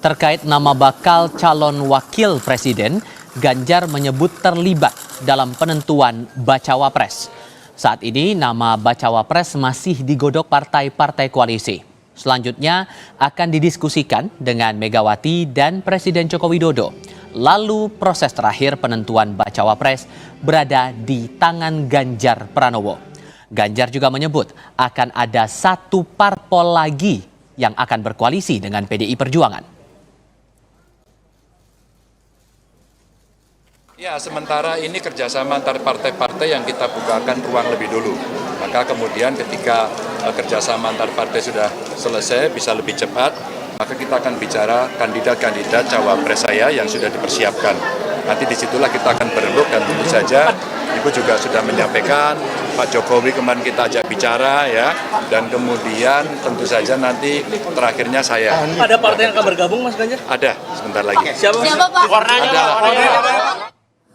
Terkait nama bakal calon wakil presiden, Ganjar menyebut terlibat dalam penentuan bacawa pres. Saat ini nama bacawa pres masih digodok partai-partai koalisi. Selanjutnya akan didiskusikan dengan Megawati dan Presiden Joko Widodo. Lalu proses terakhir penentuan bacawa pres berada di tangan Ganjar Pranowo. Ganjar juga menyebut akan ada satu parpol lagi yang akan berkoalisi dengan PDI Perjuangan. Ya, sementara ini kerjasama antar partai-partai yang kita bukakan ruang lebih dulu. Maka kemudian ketika kerjasama antar partai sudah selesai, bisa lebih cepat, maka kita akan bicara kandidat-kandidat cawapres saya yang sudah dipersiapkan. Nanti disitulah kita akan berembuk dan tentu saja Ibu juga sudah menyampaikan, Pak Jokowi kemarin kita ajak bicara ya, dan kemudian tentu saja nanti terakhirnya saya. Ada partai yang akan bergabung, Mas Ganjar? Ada, sebentar lagi. Siapa Pak? Ada.